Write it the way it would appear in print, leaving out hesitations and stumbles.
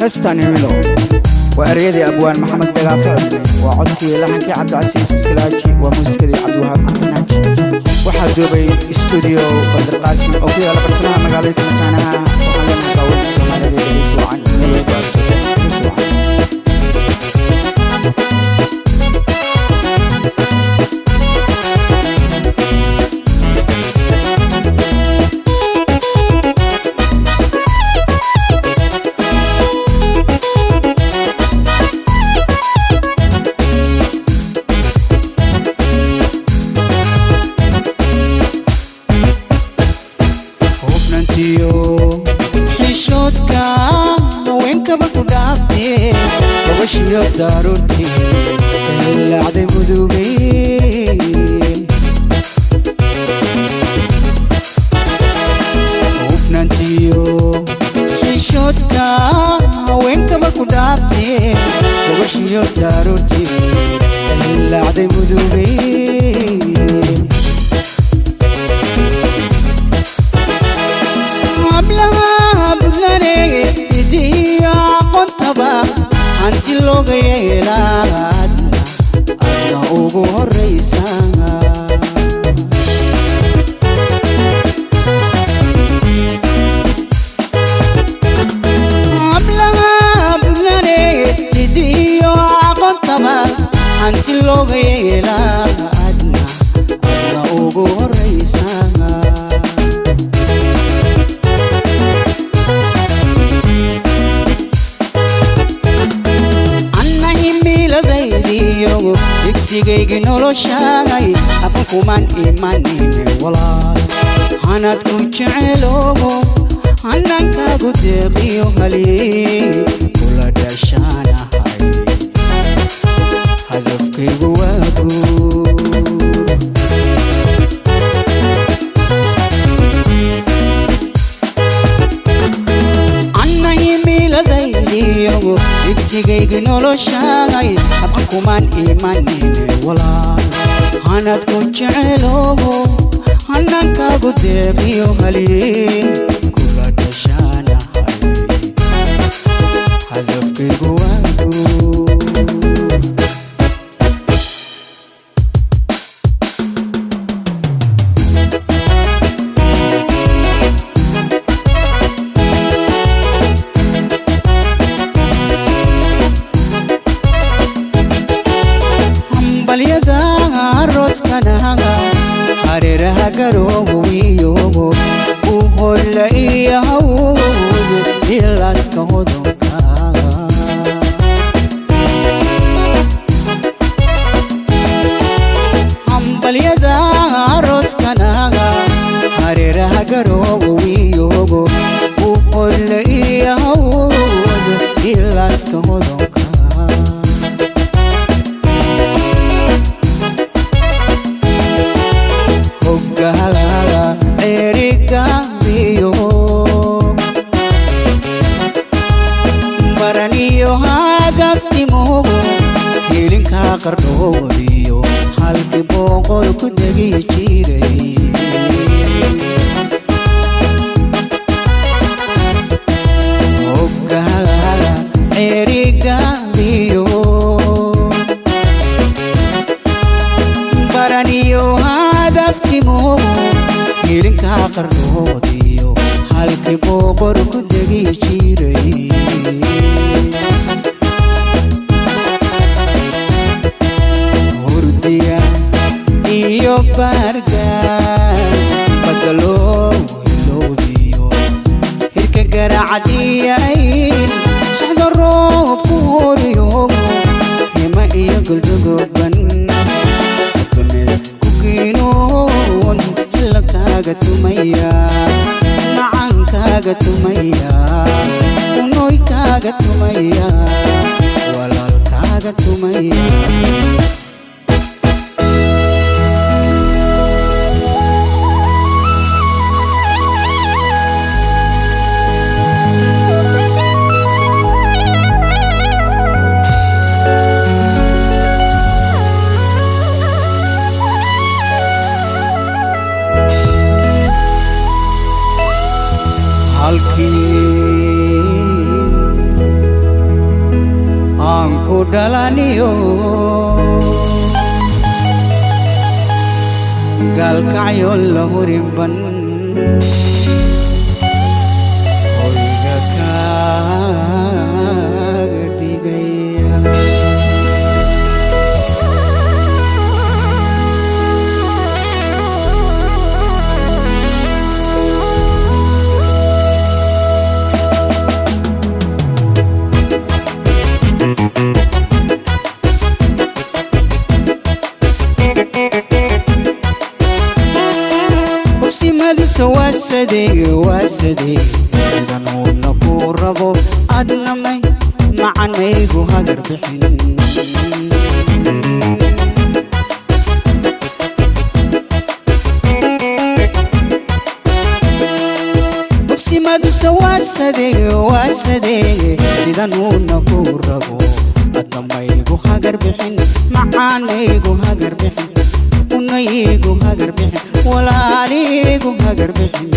هستاني ميلو وأريدي أبوان محمد دقافع وعدكي لحنكي عبد العزيز اسكلاجي وموسيقى عبد الوهاب عبدالناجي waxaa duubay studio Badr Qaasim oo ku yaala bartamaha magaalada Mataanaha waxaan la maqawad Soomaaliyeed ee Suucan meel walba Suucan حشودكا وينك بكودافتي وبشيو ضرورتي العدي مذوقي وفنانتيو حشودكا وينك بكودافتي وبشيو ضرورتي العدي مذوقي أنت اللي أنا أبغى الرئيسة أبلغ بلاني يدي وعقنتما أنت اللي أنا أبغى الرئيسة igsigaygi noloshaagay aban kuman imanine walaal hanad ku jecelogo hanankaagu deeqiyo halii kula dhashaanahay hadafkaygu waa guur annahi miiladaydiyogo igsigaygi noloshaagay aban kuman imanine walaal hanad ku jecelogo hanankaagu deeqiyo halii kula dhashaanahay hadafkaygu waa guur hareeraha garoogu iyogo u holla iyo hawdu ilaaska hodonka hambalyada arooskanaga hareeraha garoogu iyogo u holla iyo hawdu ilaaska hodonka baraniyo hadaftimogo hilinka qardhoodiyo halki boqol ku degi jiray ogala erigabiyo baraniyo hadaftimogo hilinka qardhoodiyo halki boqol ku degi jiray hurdiya iyo bargaan badalo iloobiyo hirka garacadiyayn socdo roobku horyogo hima iyo guldugoban kukiinoon ila kaaga tumaya macankaaga tumaya unoy kaaga tumaya walaalkaaga tumaya halkii dhalaniyo gaalkacyo la hurinban hoyga kaaga dhigaya واسدي سيدان ونكو ربو أدنمي معن ميغو هاجر بحن بسي مدوس واسدي سيدان ونكو ربو أدنمي ميغو هاجر بحن معن ميغو هاجر بحن ونيغو هاجر بحن ولا عليغو هاجر بحن